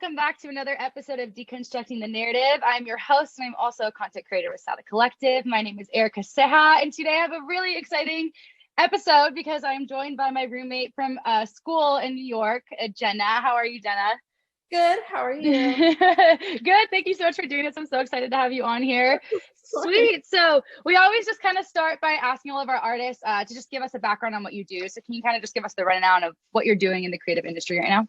welcome back to another episode of Deconstructing the Narrative. I'm your host, and I'm also a content creator with SADA Collective. My name is Erika, and today I have a really exciting episode because I'm joined by my roommate from school in New York, Jena. How are you, Jena? Good. How are you? Good. Thank you so much for doing this. I'm so excited to have you on here. Sweet. So we always just kind of start by asking all of our artists to just give us a background on what you do. So can you kind of just give us the rundown of what you're doing in the creative industry right now?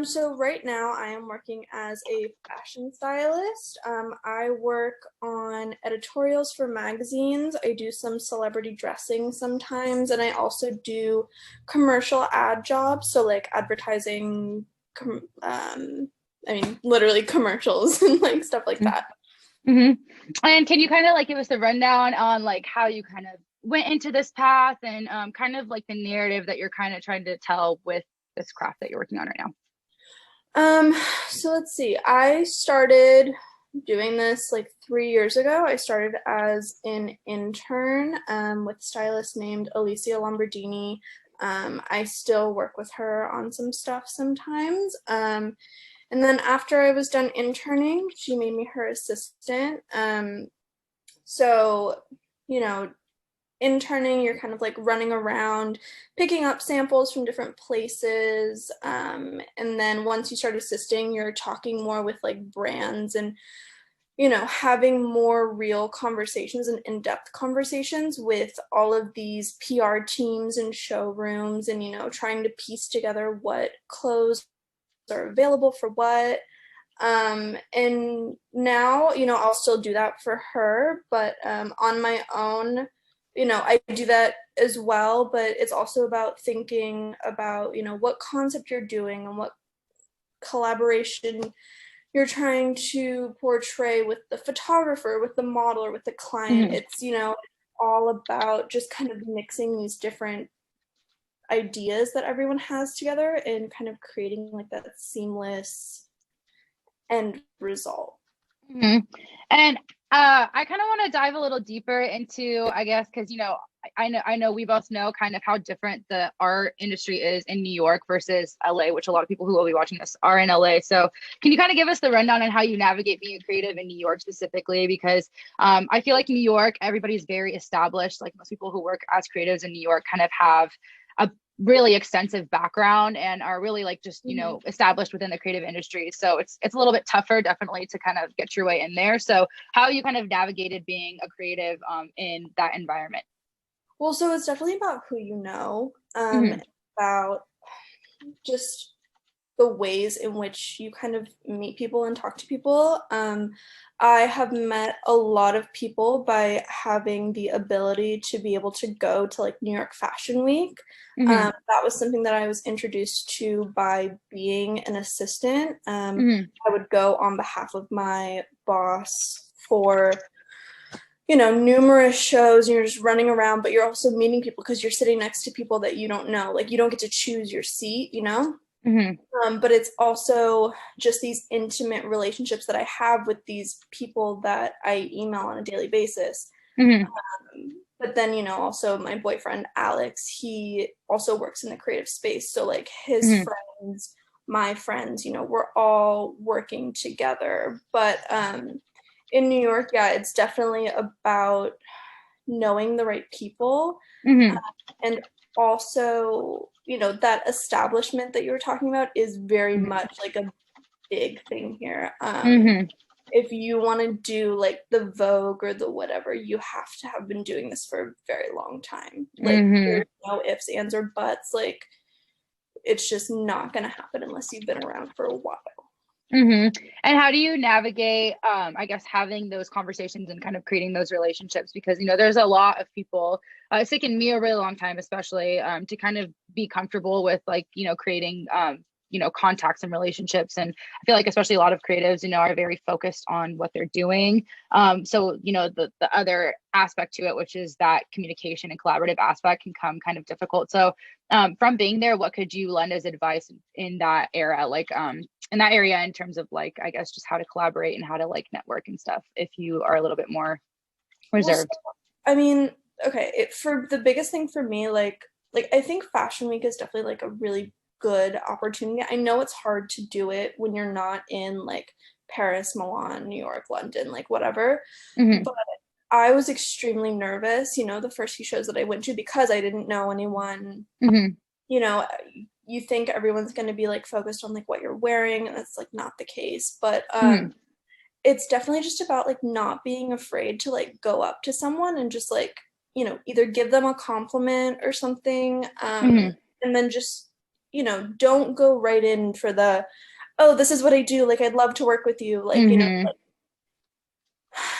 So right now I am working as a fashion stylist. I work on editorials for magazines. I do some celebrity dressing sometimes, and I also do commercial ad jobs. So like advertising, literally commercials and like stuff like that. Mm-hmm. And can you kind of like give us a rundown on like how you kind of went into this path and kind of like the narrative that you're kind of trying to tell with this craft that you're working on right now? So let's see. I started doing this like 3 years ago. I started as an intern with a stylist named Alicia Lombardini. I still work with her on some stuff sometimes. And then after I was done interning, she made me her assistant. So, you know, interning, you're kind of like running around, picking up samples from different places. And then once you start assisting, you're talking more with like brands and, you know, having more real conversations and in-depth conversations with all of these PR teams and showrooms and, you know, trying to piece together what clothes are available for what. And now, you know, I'll still do that for her, but on my own, you know, I do that as well, but it's also about thinking about, you know, what concept you're doing and what collaboration you're trying to portray with the photographer, with the model, or with the client. Mm-hmm. It's, you know, all about just kind of mixing these different ideas that everyone has together and kind of creating like that seamless end result. Mm-hmm. And I kind of want to dive a little deeper into, I guess, because you know, I know we both know kind of how different the art industry is in New York versus LA, which a lot of people who will be watching this are in LA. So can you kind of give us the rundown on how you navigate being a creative in New York specifically? Because I feel like New York, everybody's very established. Like most people who work as creatives in New York kind of have a really extensive background and are really like just, you know, established within the creative industry. So it's a little bit tougher definitely to kind of get your way in there. So how you kind of navigated being a creative in that environment? Well, so it's definitely about who you know, about just the ways in which you kind of meet people and talk to people. I have met a lot of people by having the ability to be able to go to like New York Fashion Week. That was something that I was introduced to by being an assistant. I would go on behalf of my boss for, you know, numerous shows. You're just running around, but you're also meeting people because you're sitting next to people that you don't know. Like you don't get to choose your seat, you know? But it's also just these intimate relationships that I have with these people that I email on a daily basis. But then, you know, also my boyfriend, Alex, he also works in the creative space. So like his friends, my friends, you know, we're all working together. But in New York, yeah, it's definitely about knowing the right people. And also, you know, that establishment that you were talking about is very much like a big thing here. If you want to do like the Vogue or the whatever, you have to have been doing this for a very long time. Like there's no ifs, ands, or buts. Like it's just not going to happen unless you've been around for a while. And how do you navigate, I guess, having those conversations and kind of creating those relationships? Because, you know, there's a lot of people, it's taken me a really long time, especially to kind of be comfortable with like, you know, creating, you know, contacts and relationships. And I feel like especially a lot of creatives, you know, are very focused on what they're doing. So, you know, the other aspect to it, which is that communication and collaborative aspect can come kind of difficult. So from being there, what could you lend as advice in that era? Like in that area in terms of like, I guess, just how to collaborate and how to like network and stuff if you are a little bit more reserved? Well, so, I mean, okay, for the biggest thing for me, like I think Fashion Week is definitely like a really good opportunity. I know it's hard to do it when you're not in like Paris, Milan, New York, London, like whatever. But I was extremely nervous, you know, the first few shows that I went to, because I didn't know anyone. You know, you think everyone's going to be like focused on like what you're wearing, and that's like not the case. But it's definitely just about like not being afraid to like go up to someone and just like, you know, either give them a compliment or something, and then just, you know, don't go right in for the, oh, this is what I do, like I'd love to work with you, like, you know,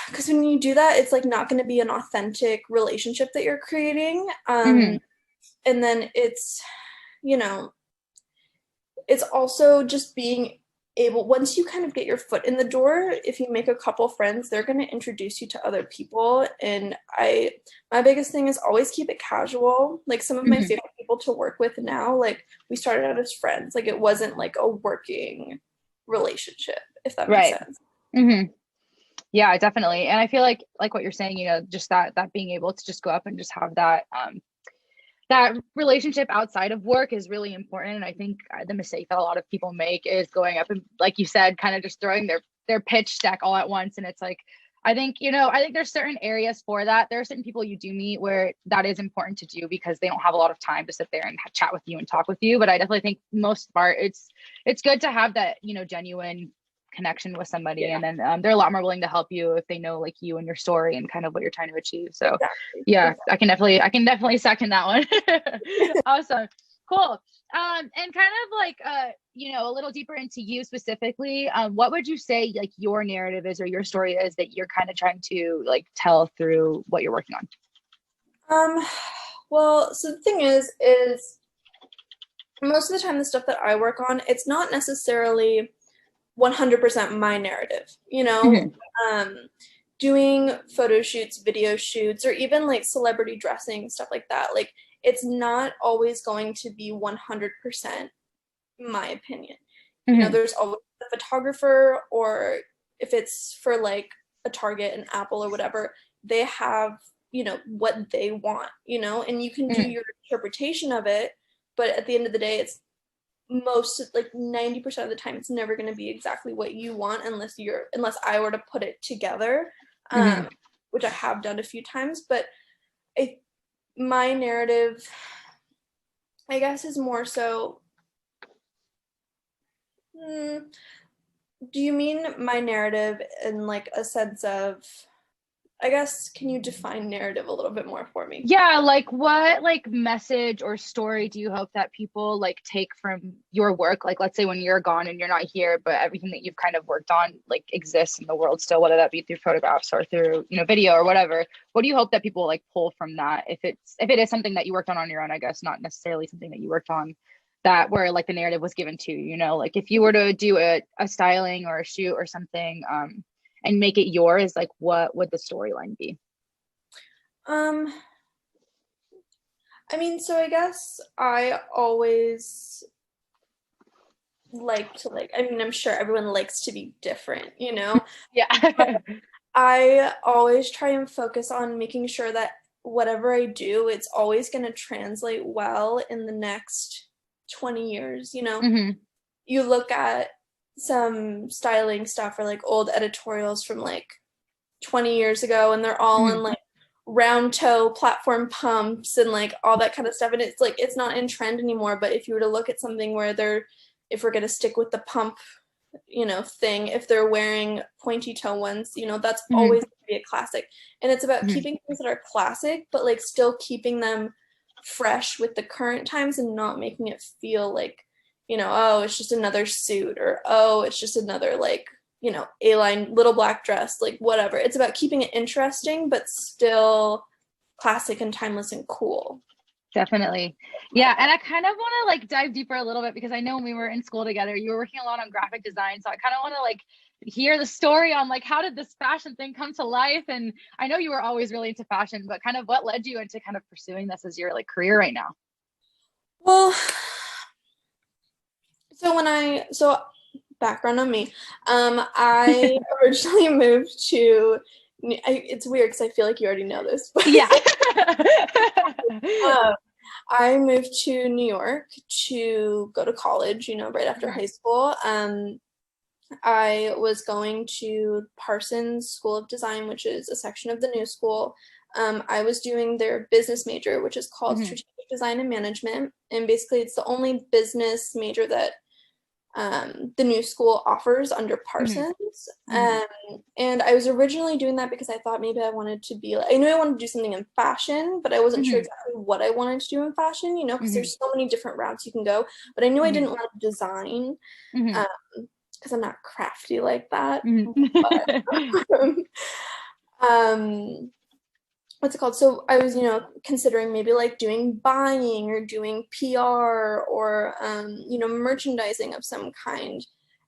because when you do that, it's like not going to be an authentic relationship that you're creating. And then it's, you know, it's also just being able, once you kind of get your foot in the door, if you make a couple friends, they're going to introduce you to other people. And my biggest thing is always keep it casual. Like some of my favorite people to work with now, like we started out as friends, like it wasn't like a working relationship, if that makes sense. Yeah, definitely. And I feel like what you're saying, you know, just that being able to just go up and just have that that relationship outside of work is really important. And I think the mistake that a lot of people make is going up and, like you said, kind of just throwing their pitch deck all at once. And it's like, I think there's certain areas for that. There are certain people you do meet where that is important to do because they don't have a lot of time to sit there and chat with you and talk with you. But I definitely think most part, it's good to have that, you know, genuine connection with somebody, and then they're a lot more willing to help you if they know like you and your story and kind of what you're trying to achieve. So yeah, I can definitely second that one. Awesome. Cool. And kind of like you know, a little deeper into you specifically, what would you say like your narrative is or your story is that you're kind of trying to like tell through what you're working on? Well, so the thing is most of the time the stuff that I work on, it's not necessarily 100% my narrative, you know. Doing photo shoots, video shoots, or even like celebrity dressing, stuff like that, like it's not always going to be 100% my opinion. You know, there's always a photographer, or if it's for like a Target, an Apple or whatever, they have, you know, what they want, you know, and you can do your interpretation of it, but at the end of the day, it's most like 90% of the time it's never going to be exactly what you want unless I were to put it together, which I have done a few times. But my narrative, I guess, is more so, do you mean my narrative in like a sense of, I guess, can you define narrative a little bit more for me? Yeah, like what like message or story do you hope that people like take from your work? Like let's say when you're gone and you're not here, but everything that you've kind of worked on like exists in the world still, whether that be through photographs or through, you know, video or whatever. What do you hope that people like pull from that? If it is something that you worked on your own, I guess, not necessarily something that you worked on that where like the narrative was given to you, you know, like if you were to do a styling or a shoot or something, and make it yours, like what would the storyline be? I mean, so I guess I always like to I mean, I'm sure everyone likes to be different, you know? Yeah. I always try and focus on making sure that whatever I do, it's always going to translate well in the next 20 years, you know? You look at some styling stuff or like old editorials from like 20 years ago, and they're all in like round toe platform pumps and like all that kind of stuff, and it's like it's not in trend anymore. But if you were to look at something where if we're going to stick with the pump, you know, thing, if they're wearing pointy toe ones, you know, that's always going to be a classic. And it's about keeping things that are classic but like still keeping them fresh with the current times and not making it feel like, you know, oh, it's just another suit, or oh, it's just another like, you know, A-line little black dress, like whatever. It's about keeping it interesting but still classic and timeless and cool. Definitely. Yeah. And I kind of want to like dive deeper a little bit because I know when we were in school together, you were working a lot on graphic design. So I kind of want to like hear the story on like how did this fashion thing come to life? And I know you were always really into fashion, but kind of what led you into kind of pursuing this as your like career right now? Well, so background on me, I originally moved to, it's weird because I feel like you already know this, but yeah. I moved to New York to go to college, right after high school. I was going to Parsons School of Design, which is a section of the New School. I was doing their business major, which is called Strategic Design and Management. And basically, it's the only business major that the New School offers under Parsons. And I was originally doing that because I thought maybe I wanted to be I knew I wanted to do something in fashion, but I wasn't sure exactly what I wanted to do in fashion, because there's so many different routes you can go. But I knew I didn't want to design because I'm not crafty like that. But, what's it called? So I was, considering maybe like doing buying or doing PR or, merchandising of some kind.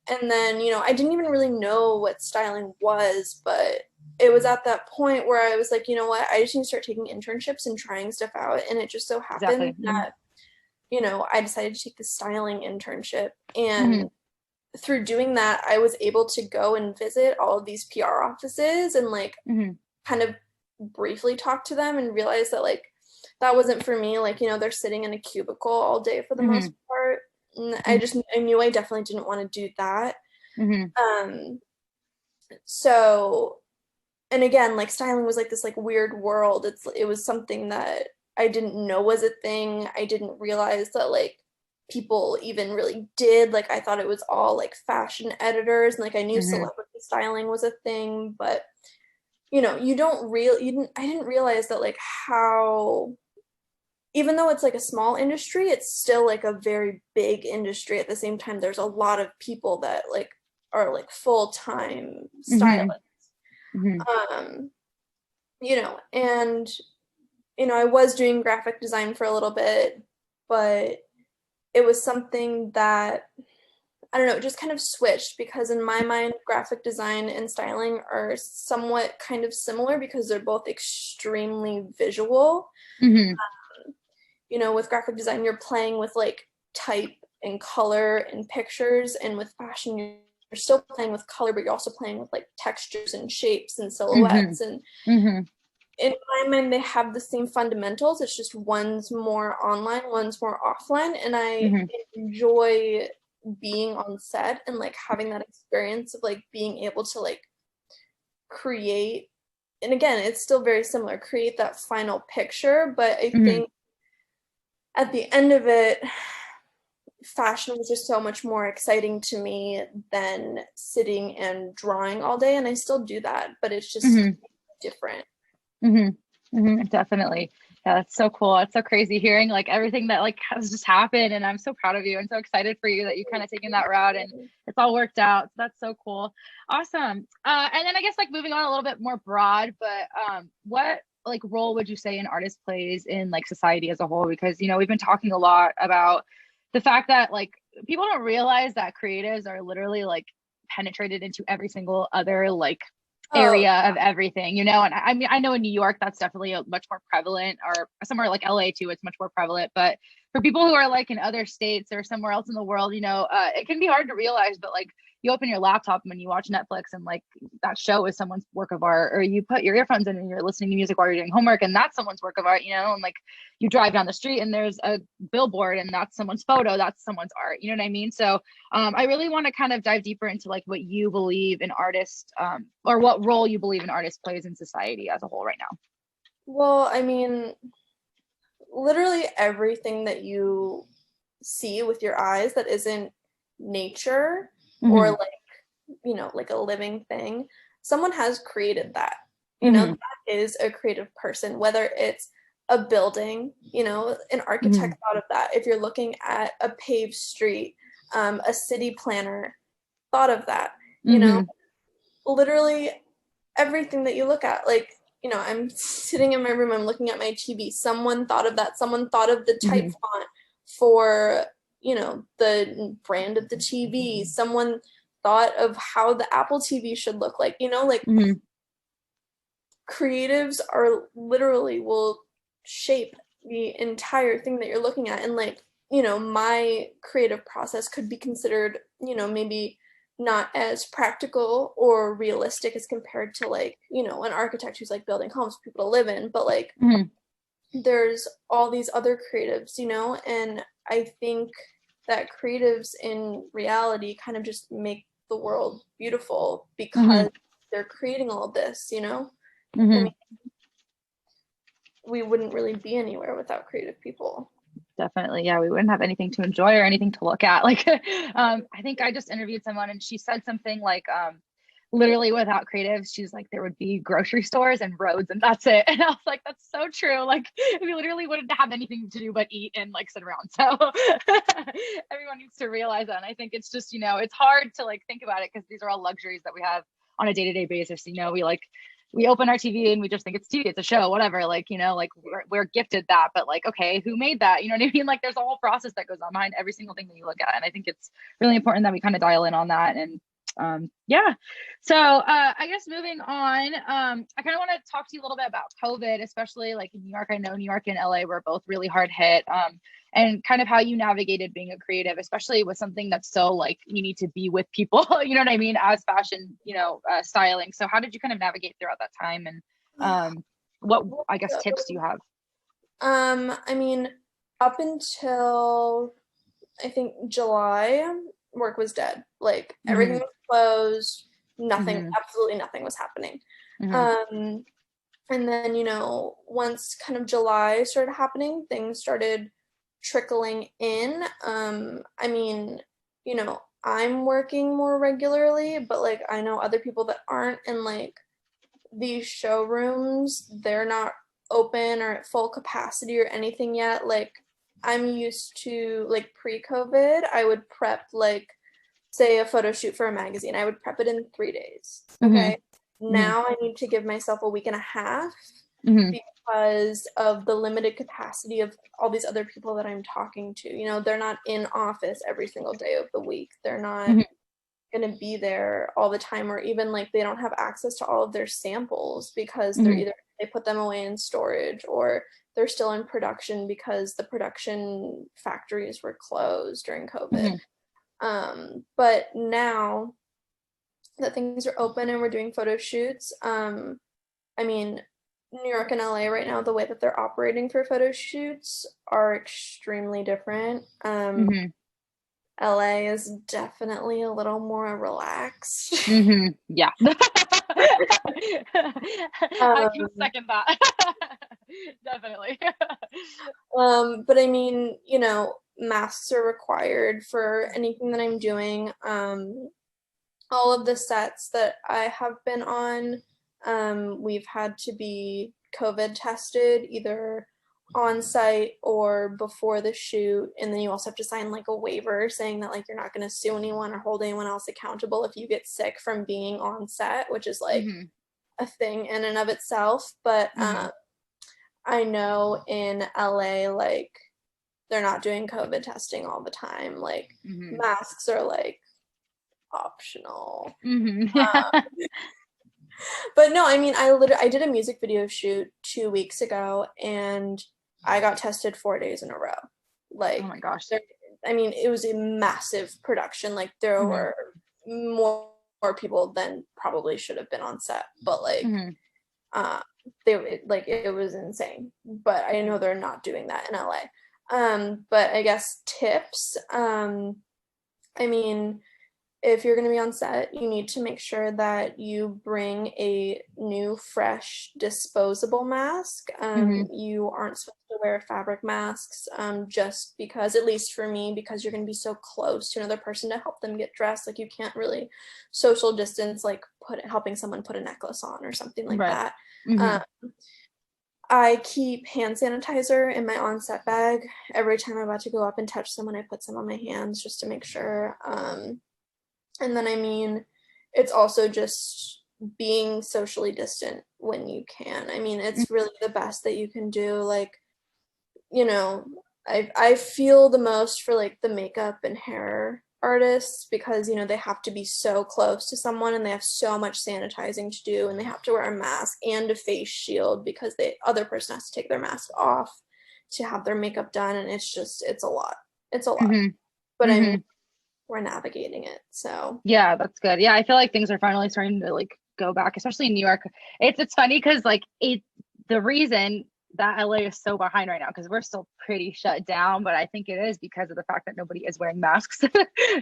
And then, I didn't even really know what styling was, but it was at that point where I was like, you know what, I just need to start taking internships and trying stuff out. And it just so happened that, I decided to take the styling internship. And through doing that, I was able to go and visit all of these PR offices and kind of briefly talk to them and realize that that wasn't for me. They're sitting in a cubicle all day for the most part. And I knew I definitely didn't want to do that. So, and again, styling was this weird world. It was something that I didn't know was a thing. I didn't realize that people even really did. I thought it was all fashion editors, and I knew celebrity styling was a thing, but I didn't realize that how, even though it's a small industry, it's still a very big industry. At the same time, there's a lot of people that are full-time stylists. And I was doing graphic design for a little bit, but it was something that, I don't know, it just kind of switched, because in my mind, graphic design and styling are somewhat kind of similar because they're both extremely visual. With graphic design, you're playing with type and color and pictures, and with fashion, you're still playing with color, but you're also playing with textures and shapes and silhouettes. And in my mind, they have the same fundamentals. It's just one's more online, one's more offline, and I enjoy being on set and having that experience of being able to create, and again, it's still very similar, create that final picture. But I think at the end of it, fashion was just so much more exciting to me than sitting and drawing all day. And I still do that, but it's just different. Definitely. Yeah, that's so cool. It's so crazy hearing everything that has just happened, and I'm so proud of you and so excited for you that you kind of taken that route and it's all worked out. So that's so cool. Awesome. And then I guess moving on a little bit more broad, but what role would you say an artist plays in society as a whole? Because we've been talking a lot about the fact that people don't realize that creatives are literally penetrated into every single other area of everything, and I mean, I know in New York that's definitely much more prevalent, or somewhere like LA too, it's much more prevalent. But for people who are in other states or somewhere else in the world, it can be hard to realize, but you open your laptop when you watch Netflix and that show is someone's work of art, or you put your earphones in and you're listening to music while you're doing homework and that's someone's work of art, and you drive down the street and there's a billboard and that's someone's photo, that's someone's art, you know what I mean? So I really want to kind of dive deeper into what you believe an artist, or what role you believe an artist plays in society as a whole right now. Well, I mean, literally everything that you see with your eyes that isn't nature or a living thing, someone has created that. That is a creative person, whether it's a building, an architect thought of that. If you're looking at a paved street, a city planner thought of that. Literally everything that you look at, I'm sitting in my room, I'm looking at my TV, someone thought of that. Someone thought of the type font for the brand of the TV. Someone thought of how the Apple TV should look like, creatives are literally will shape the entire thing that you're looking at. And my creative process could be considered, maybe not as practical or realistic as compared to an architect who's building homes for people to live in, but there's all these other creatives, you know, and I think that creatives in reality kind of just make the world beautiful because they're creating all of this, you know. I mean, we wouldn't really be anywhere without creative people. Definitely. Yeah, we wouldn't have anything to enjoy or anything to look at. Like, I think I just interviewed someone and she said something like, literally without creatives, she's like, there would be grocery stores and roads and that's it. And I was like, that's so true. Like, we literally wouldn't have anything to do but eat and like sit around. So everyone needs to realize that. And I think it's just, you know, it's hard to like think about it because these are all luxuries that we have on a day-to-day basis. You know, we open our TV and we just think it's TV, it's a show, whatever. Like, you know, like we're gifted that, but like, okay, who made that? You know what I mean? Like there's a whole process that goes on behind every single thing that you look at. And I think it's really important that we kind of dial in on that. And yeah. So I guess moving on, I kind of want to talk to you a little bit about COVID, especially like in New York. I know New York and LA were both really hard hit. And kind of how you navigated being a creative, especially with something that's so like you need to be with people, you know what I mean, as fashion, you know, styling. So how did you kind of navigate throughout that time, and what I guess tips do you have? I mean, up until I think July, work was dead. Like everything was closed, nothing, absolutely nothing was happening. And then, you know, once kind of July started happening, things started trickling in. I mean, you know, I'm working more regularly, but like I know other people that aren't, and like these showrooms, they're not open or at full capacity or anything yet. Like I'm used to, like pre-COVID, I would prep like say a photo shoot for a magazine. I would prep it in 3 days. Okay. Now I need to give myself a week and a half because of the limited capacity of all these other people that I'm talking to. You know, they're not in office every single day of the week. They're not going to be there all the time, or even like they don't have access to all of their samples because they're either they put them away in storage or they're still in production because the production factories were closed during COVID. But now that things are open and we're doing photo shoots, I mean, New York and LA right now, the way that they're operating for photo shoots are extremely different. LA is definitely a little more relaxed. Yeah. I can second that. Definitely. But I mean, you know, masks are required for anything that I'm doing. All of the sets that I have been on, we've had to be COVID tested either on site or before the shoot, and then you also have to sign like a waiver saying that like you're not going to sue anyone or hold anyone else accountable if you get sick from being on set, which is like a thing in and of itself. But I know in LA, like they're not doing COVID testing all the time. Like masks are like optional. But no, I mean, I did a music video shoot 2 weeks ago and I got tested 4 days in a row. Like, oh my gosh. I mean, it was a massive production. Like there were more people than probably should have been on set, but like they like it was insane. But I know they're not doing that in LA. But I guess tips, I mean, if you're going to be on set, you need to make sure that you bring a new, fresh, disposable mask. You aren't supposed to wear fabric masks just because, at least for me, because you're going to be so close to another person to help them get dressed. Like you can't really social distance, like helping someone put a necklace on or something like that. I keep hand sanitizer in my on-set bag. Every time I'm about to go up and touch someone, I put some on my hands just to make sure. And then, I mean, it's also just being socially distant when you can. I mean, it's really the best that you can do. Like, you know, I feel the most for like the makeup and hair artists because, you know, they have to be so close to someone and they have so much sanitizing to do and they have to wear a mask and a face shield because the other person has to take their mask off to have their makeup done. And it's a lot. It's a lot. But I mean, we're navigating it. So yeah, that's good. Yeah, I feel like things are finally starting to like go back, especially in New York. It's funny because like the reason that LA is so behind right now because we're still pretty shut down, but I think it is because of the fact that nobody is wearing masks.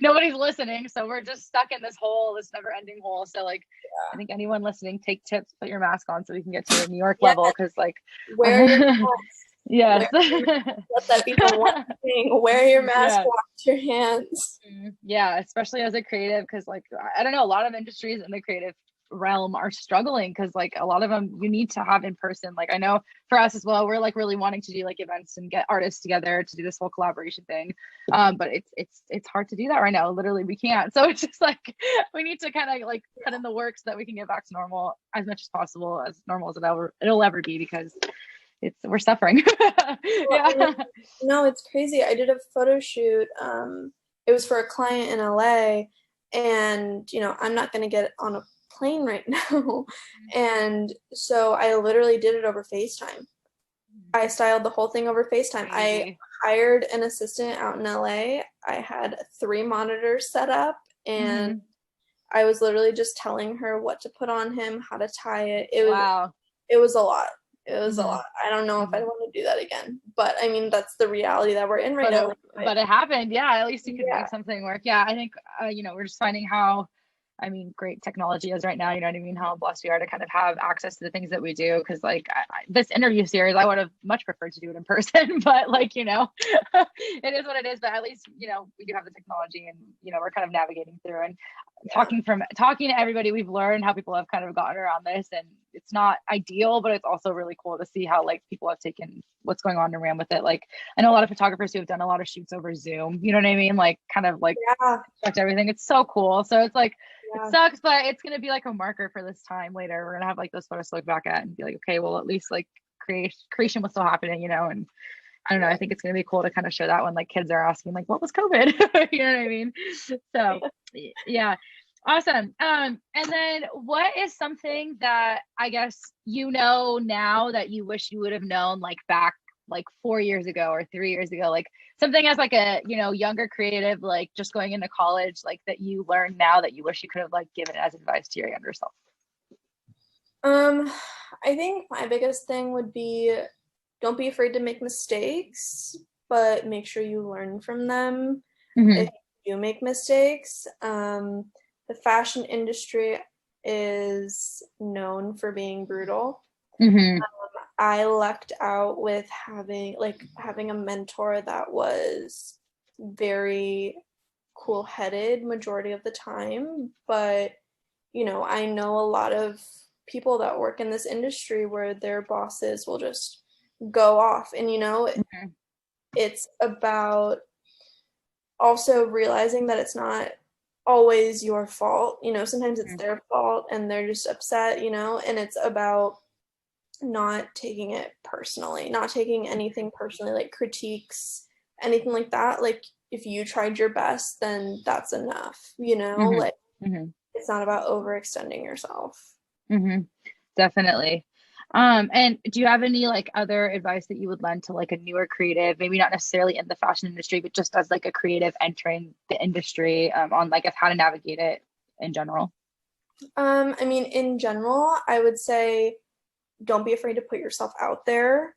Nobody's listening, so we're just stuck in this hole, this never-ending hole. So like, I think anyone listening, take tips, put your mask on so we can get to the New York level, because like, wear your mask. yes. Let that be the one thing. Wear your mask, Yeah. wash your hands. Yeah, especially as a creative, because like, I don't know, a lot of industries in the creative realm are struggling because like a lot of them you need to have in person. Like I know for us as well, we're like really wanting to do like events and get artists together to do this whole collaboration thing, but it's hard to do that right now. Literally we can't. So it's just like we need to kind of like put in the work so that we can get back to normal as much as possible, as normal as it'll ever be, because we're suffering. Yeah. No, it's crazy. I did a photo shoot. It was for a client in LA, and I'm not going to get on a plane right now. And so I literally did it over FaceTime. I styled the whole thing over FaceTime. I hired an assistant out in LA. I had 3 monitors set up, and I was literally just telling her what to put on him, how to tie it. It was a lot. It was a lot. I don't know if I want to do that again, but I mean, that's the reality that we're in right now. But it happened. Yeah. At least you could make something work. Yeah. I think, we're just finding how, great technology is right now. You know what I mean? How blessed we are to kind of have access to the things that we do. Cause like this interview series, I would have much preferred to do it in person, but like, it is what it is. But at least, we do have the technology, and, we're kind of navigating through and talking to everybody. We've learned how people have kind of gotten around this, and it's not ideal, but it's also really cool to see how like people have taken what's going on and ran with it. Like I know a lot of photographers who have done a lot of shoots over Zoom, you know what I mean? Like kind of like everything. It's so cool. So it's like, it sucks, but it's going to be like a marker for this time later. We're going to have like those photos to look back at and be like, okay, well, at least like creation was still happening, and I don't know. I think it's going to be cool to kind of show that when like kids are asking like, what was COVID? You know what I mean? So yeah. Awesome. And then what is something that I guess now that you wish you would have known like back like 4 years ago or 3 years ago, like something as like a younger creative, like just going into college, like that you learned now that you wish you could have like given as advice to your younger self? I think my biggest thing would be, don't be afraid to make mistakes, but make sure you learn from them. If you do make mistakes, the fashion industry is known for being brutal. I lucked out with having a mentor that was very cool-headed majority of the time, but I know a lot of people that work in this industry where their bosses will just go off, and it's about also realizing that it's not always your fault. Sometimes it's their fault and they're just upset, and it's about not taking it personally, not taking anything personally, like critiques, anything like that. Like if you tried your best, then that's enough, like it's not about overextending yourself. Definitely. And do you have any like other advice that you would lend to like a newer creative, maybe not necessarily in the fashion industry, but just as like a creative entering the industry, on like how to navigate it in general? In general, I would say don't be afraid to put yourself out there.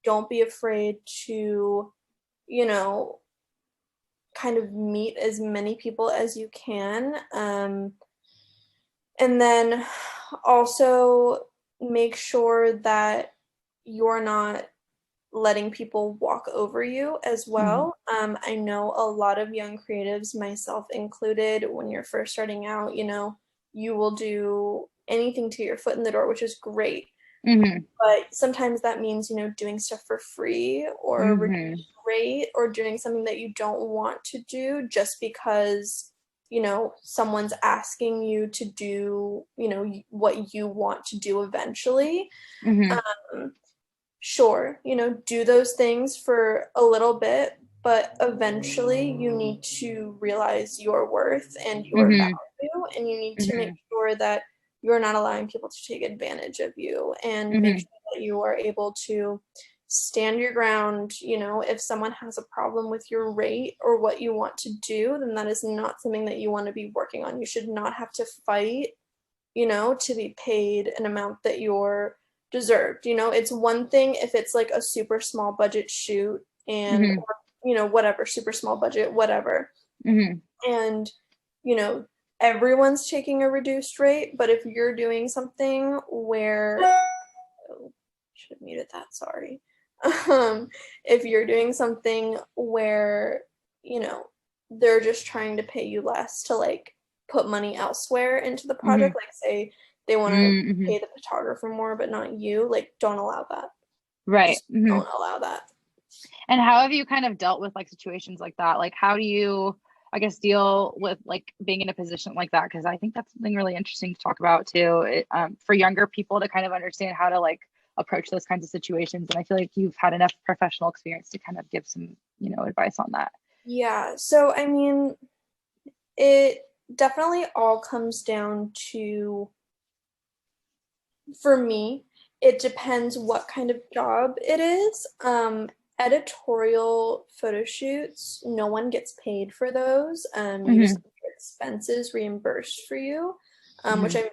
Don't be afraid to, kind of meet as many people as you can. And then also make sure that you're not letting people walk over you as well. I know a lot of young creatives, myself included, when you're first starting out, you will do anything to get your foot in the door, which is great. But sometimes that means, doing stuff for free or reduced rate, or doing something that you don't want to do just because, someone's asking you to do, what you want to do eventually. Sure, do those things for a little bit, but eventually you need to realize your worth and your value, and you need to make sure that you're not allowing people to take advantage of you, and make sure that you are able to stand your ground. If someone has a problem with your rate or what you want to do, then that is not something that you want to be working on. You should not have to fight, to be paid an amount that you're deserved. You know, it's one thing if it's like a super small budget shoot and, or, you know, whatever, super small budget, whatever. And, you know, everyone's taking a reduced rate, but if you're doing something where, oh, should have muted that, sorry. If you're doing something where, you know, they're just trying to pay you less to like put money elsewhere into the project, like say they want to pay the photographer more but not you, like don't allow that. Right. Don't allow that. And how have you kind of dealt with like situations like that? Like how do you, I guess, deal with like being in a position like that? Because I think that's something really interesting to talk about too, for younger people to kind of understand how to like approach those kinds of situations. And I feel like you've had enough professional experience to kind of give some, you know, advice on that. Yeah. So, I mean, it definitely all comes down to, for me, it depends what kind of job it is. Editorial photo shoots, no one gets paid for those. You just get your expenses reimbursed for you, which I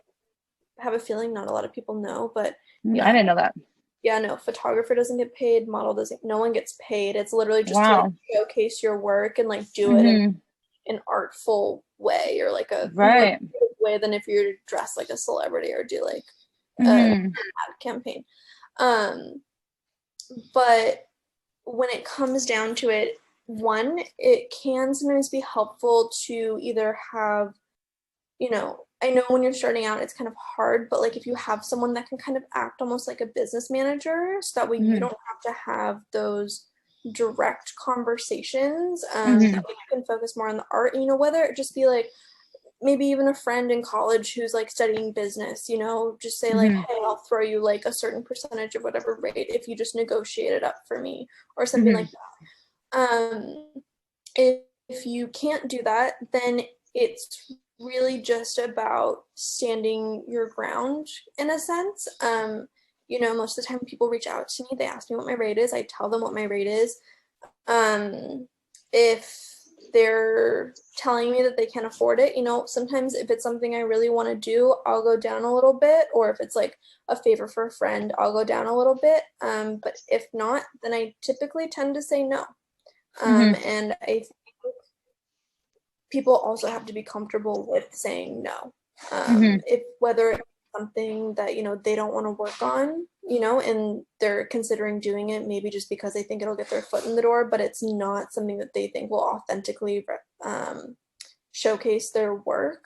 have a feeling not a lot of people know, but yeah, I didn't know that. Yeah, no, photographer doesn't get paid, model doesn't, no one gets paid. It's literally just to like, showcase your work and like do it in an artful way, or like a more way than if you were to dress like a celebrity or do like ad campaign. But when it comes down to it, one, it can sometimes be helpful to either have, you know, I know when you're starting out, it's kind of hard, but like if you have someone that can kind of act almost like a business manager, so that way you don't have to have those direct conversations, that way you can focus more on the art, you know, whether it just be like maybe even a friend in college who's like studying business, you know, just say like, hey, I'll throw you like a certain percentage of whatever rate if you just negotiate it up for me, or something like that. If you can't do that, then it's really just about standing your ground in a sense. You know, most of the time people reach out to me, they ask me what my rate is, I tell them what my rate is. If they're telling me that they can't afford it, you know, sometimes if it's something I really want to do, I'll go down a little bit, or if it's like a favor for a friend, I'll go down a little bit. But if not, then I typically tend to say no. And I think people also have to be comfortable with saying no. If whether it's something that, you know, they don't want to work on, you know, and they're considering doing it maybe just because they think it'll get their foot in the door, but it's not something that they think will authentically showcase their work.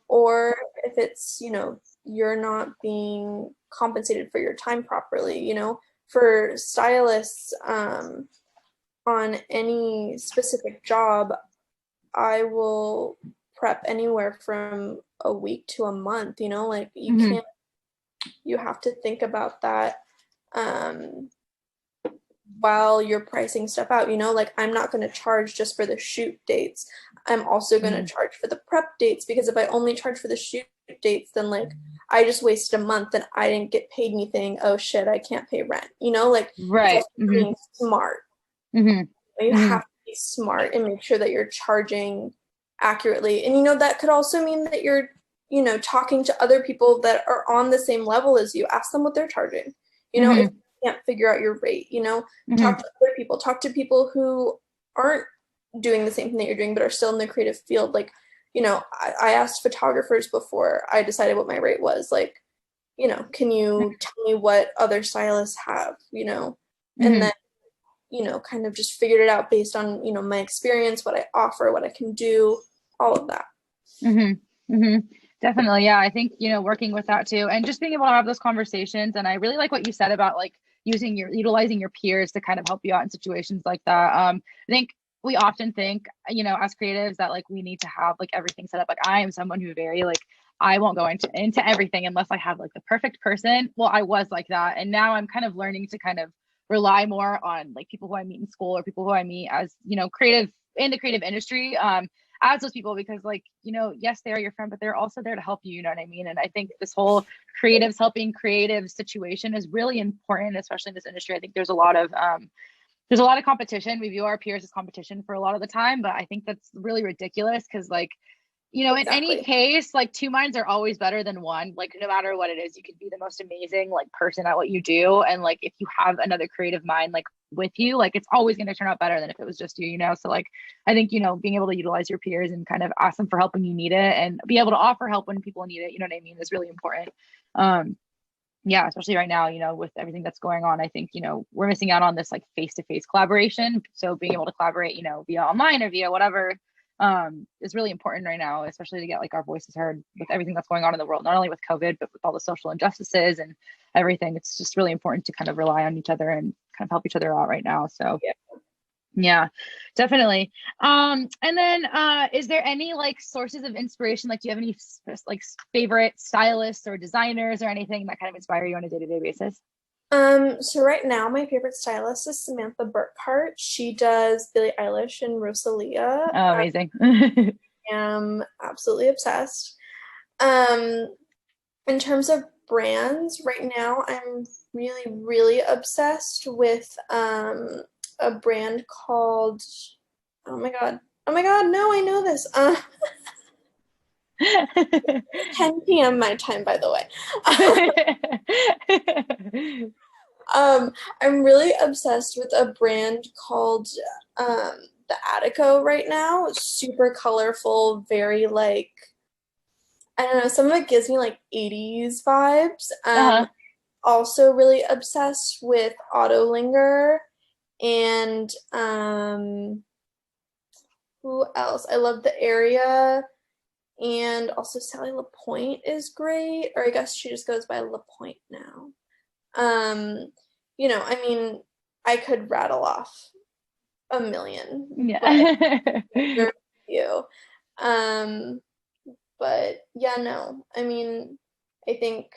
Or if it's, you know, you're not being compensated for your time properly, you know, for stylists, on any specific job, I will prep anywhere from a week to a month, you know, like you can't, you have to think about that while you're pricing stuff out, you know, like I'm not going to charge just for the shoot dates. I'm also going to charge for the prep dates, because if I only charge for the shoot dates, then like I just wasted a month and I didn't get paid anything. Oh shit, I can't pay rent, you know, like it's also being smart. You have to be smart and make sure that you're charging accurately. And, you know, that could also mean that you're, you know, talking to other people that are on the same level as you. Ask them what they're charging. You know, if you can't figure out your rate, you know, talk to other people. Talk to people who aren't doing the same thing that you're doing but are still in the creative field. Like, you know, I asked photographers before I decided what my rate was. Like, you know, can you tell me what other stylists have, you know? And then, you know, kind of just figured it out based on, you know, my experience, what I offer, what I can do, all of that. Definitely. Yeah. I think, you know, working with that too, and just being able to have those conversations. And I really like what you said about like utilizing your peers to kind of help you out in situations like that. I think we often think, you know, as creatives that like we need to have like everything set up. Like I am someone who very like, I won't go into everything unless I have like the perfect person. Well, I was like that. And now I'm kind of learning to kind of rely more on like people who I meet in school or people who I meet as, you know, creative in the creative industry, as those people, because like, you know, yes, they are your friend, but they're also there to help you, you know what I mean? And I think this whole creatives helping creative situation is really important, especially in this industry. I think there's a lot of competition. We view our peers as competition for a lot of the time, but I think that's really ridiculous because like, you know, in any case, like 2 minds are always better than one. Like no matter what it is, you could be the most amazing like person at what you do. And like if you have another creative mind like with you, like it's always going to turn out better than if it was just you, you know? So like I think, you know, being able to utilize your peers and kind of ask them for help when you need it and be able to offer help when people need it, you know what I mean, is really important. Yeah, especially right now, you know, with everything that's going on, I think, you know, we're missing out on this like face-to-face collaboration. So being able to collaborate, you know, via online or via whatever, is really important right now, especially to get like our voices heard with everything that's going on in the world, not only with COVID, but with all the social injustices and everything. It's just really important to kind of rely on each other and kind of help each other out right now. So yeah, definitely. And then is there any like sources of inspiration? Like, do you have any like favorite stylists or designers or anything that kind of inspire you on a day-to-day basis? So right now my favorite stylist is Samantha Burkhart. She does Billie Eilish and Rosalia. Oh, amazing. I am absolutely obsessed. In terms of brands, right now I'm really, really obsessed with a brand called, oh my god, no, I know this. 10 p.m. my time, by the way. I'm really obsessed with a brand called the Attico right now. It's super colorful, very like, I don't know, some of it gives me like 80s vibes. Also really obsessed with Autolinger and who else? I love the Area, and also Sally LaPointe is great, or I guess she just goes by LaPointe now. You know, I mean, I could rattle off a million. Yeah. Very few. But yeah, no. I mean, I think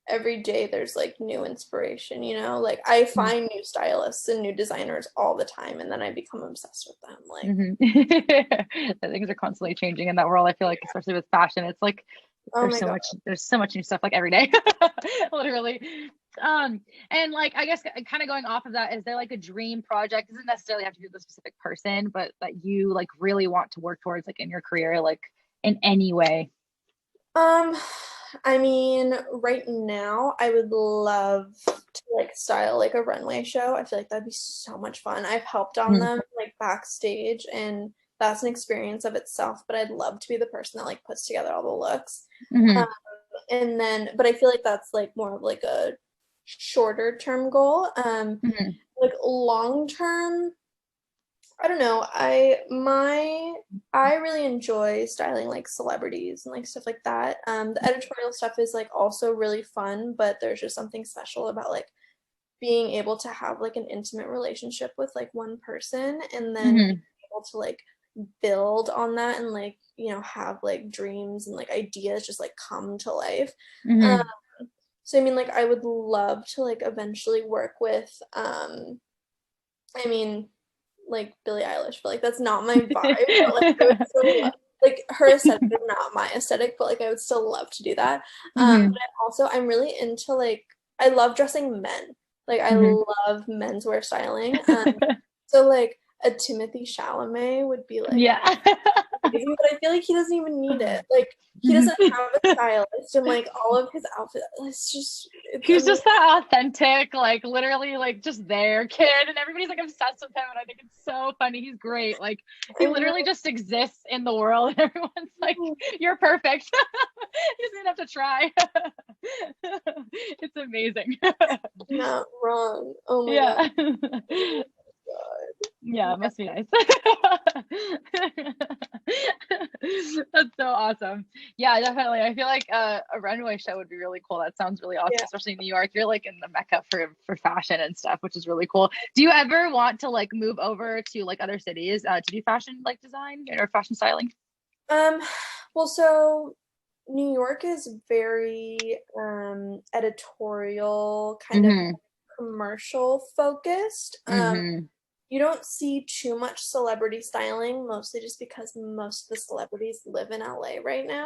every day there's like new inspiration, you know? Like I find new stylists and new designers all the time, and then I become obsessed with them. Like things are constantly changing in that world. I feel like, especially with fashion, it's like there's so much new stuff like every day. Literally. And like I guess kind of going off of that, is there like a dream project? It doesn't necessarily have to be with a specific person, but that you like really want to work towards, like in your career, like in any way? I mean, right now I would love to like style like a runway show. I feel like that'd be so much fun. I've helped on them like backstage, and that's an experience of itself, but I'd love to be the person that like puts together all the looks. And then, but I feel like that's like more of like a shorter term goal. Like long term, I don't know. I really enjoy styling like celebrities and like stuff like that. The editorial stuff is like also really fun, but there's just something special about like being able to have like an intimate relationship with like one person, and then being able to like build on that and like, you know, have like dreams and like ideas just like come to life. So I mean, like I would love to like eventually work with I mean, like Billie Eilish, but like that's not my vibe. But like I would still love, like her aesthetic is not my aesthetic, but like I would still love to do that. But I'm really into like, I love dressing men. Like I love menswear styling. So like a Timothy Chalamet would be like amazing, but I feel like he doesn't even need it. Like he doesn't have a stylist, and like all of his outfits, he's just that authentic, like literally like just there kid, and everybody's like obsessed with him, and I think it's so funny. He's great. Like he literally just exists in the world, and everyone's like, you're perfect. You just didn't have to try. It's amazing. Not wrong. Oh my god. Yeah, it must be nice. That's so awesome. Yeah, definitely. I feel like a runway show would be really cool. That sounds really awesome, especially in New York. You're like in the mecca for fashion and stuff, which is really cool. Do you ever want to like move over to like other cities to do fashion like design or fashion styling? Well, so New York is very editorial, kind of commercial focused. You don't see too much celebrity styling, mostly just because most of the celebrities live in LA right now.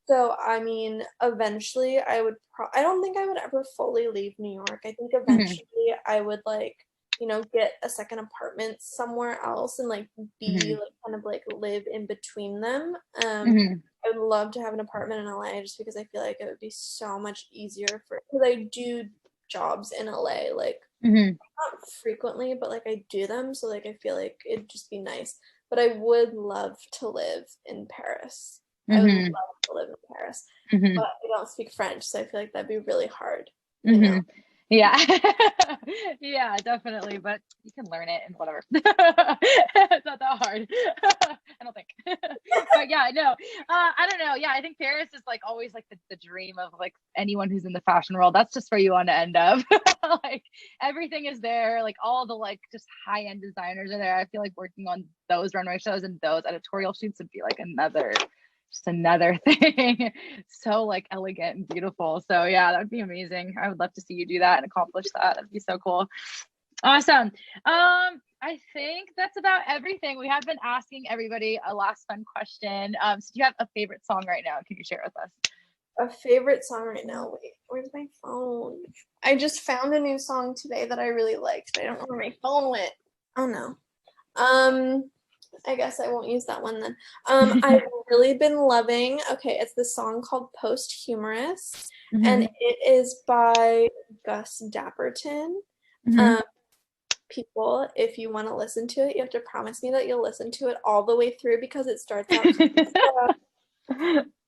So, I mean, eventually I would I don't think I would ever fully leave New York. I think eventually I would like you know, get a second apartment somewhere else and like be like kind of like live in between them. I would love to have an apartment in LA just because I feel like it would be so much easier because I do jobs in LA, like not frequently, but like I do them, so like I feel like it'd just be nice. But I would love to live in Paris. I would love to live in Paris, but I don't speak French, so I feel like that'd be really hard, you know? Yeah. Yeah, definitely. But you can learn it and whatever. It's not that hard. I don't think. But yeah, no. I don't know. Yeah, I think Paris is like always like the dream of like anyone who's in the fashion world. That's just where you want to end up. Like everything is there. Like all the like just high-end designers are there. I feel like working on those runway shows and those editorial shoots would be like just another thing. So like elegant and beautiful. So yeah, that would be amazing. I would love to see you do that and accomplish that. That'd be so cool. Awesome. I think that's about everything. We have been asking everybody a last fun question. So do you have a favorite song right now? Can you share it with us? A favorite song right now? Wait, where's my phone? I just found a new song today that I really liked, but I don't know where my phone went. Oh no. I guess I won't use that one then. I've really been loving, it's this song called Posthumorous, and it is by Gus Dapperton. People, if you want to listen to it, you have to promise me that you'll listen to it all the way through because it starts out kind of slow,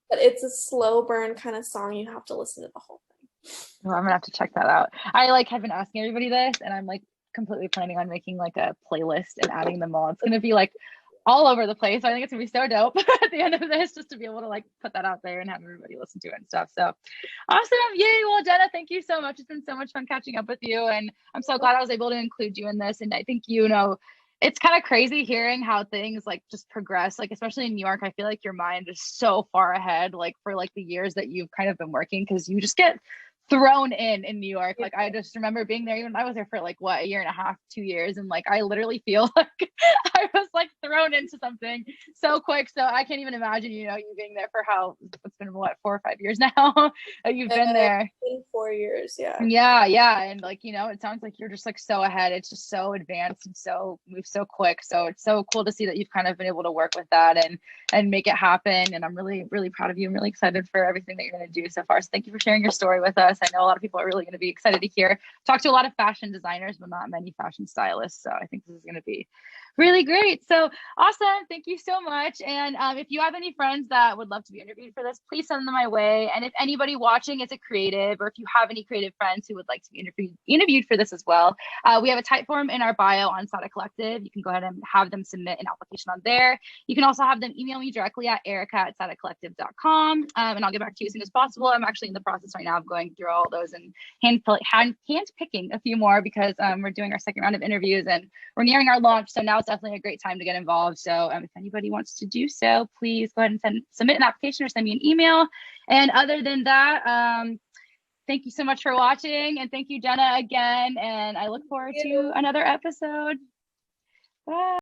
but it's a slow burn kind of song. You have to listen to the whole thing. Well, I'm gonna have to check that out. I like have been asking everybody this, and I'm like completely planning on making like a playlist and adding them all. It's gonna be like all over the place. I think it's gonna be so dope at the end of this, just to be able to like put that out there and have everybody listen to it and stuff. So awesome. Yay. Well, Jena, thank you so much. It's been so much fun catching up with you, and I'm so glad I was able to include you in this. And I think, you know, it's kind of crazy hearing how things like just progress, like especially in New York. I feel like your mind is so far ahead, like for like the years that you've kind of been working, because you just get thrown in New York. Like I just remember being there, even I was there for like what, a year and a half, 2 years, and like I literally feel like I was like thrown into something so quick. So I can't even imagine, you know, you being there for it's been what, 4 or 5 years now that you've been there. It's been 4 years, yeah. Yeah, and like, you know, it sounds like you're just like so ahead. It's just so advanced and so moves so quick. So it's so cool to see that you've kind of been able to work with that and make it happen. And I'm really, really proud of you. I'm really excited for everything that you're going to do so far. So thank you for sharing your story with us. I know a lot of people are really going to be excited to hear. Talk to a lot of fashion designers, but not many fashion stylists. So I think this is going to be really great. So awesome. Thank you so much. And if you have any friends that would love to be interviewed for this, please send them my way. And if anybody watching is a creative, or if you have any creative friends who would like to be interviewed for this as well, we have a type form in our bio on SADA Collective. You can go ahead and have them submit an application on there. You can also have them email me directly at erika@sadacollective.com, and I'll get back to you as soon as possible. I'm actually in the process right now of going through all those and hand picking a few more, because we're doing our second round of interviews and we're nearing our launch. So now it's definitely a great time to get involved. So if anybody wants to do so, please go ahead and submit an application or send me an email. And other than that, thank you so much for watching, and thank you, Jena, again. And I look forward to another episode. Bye.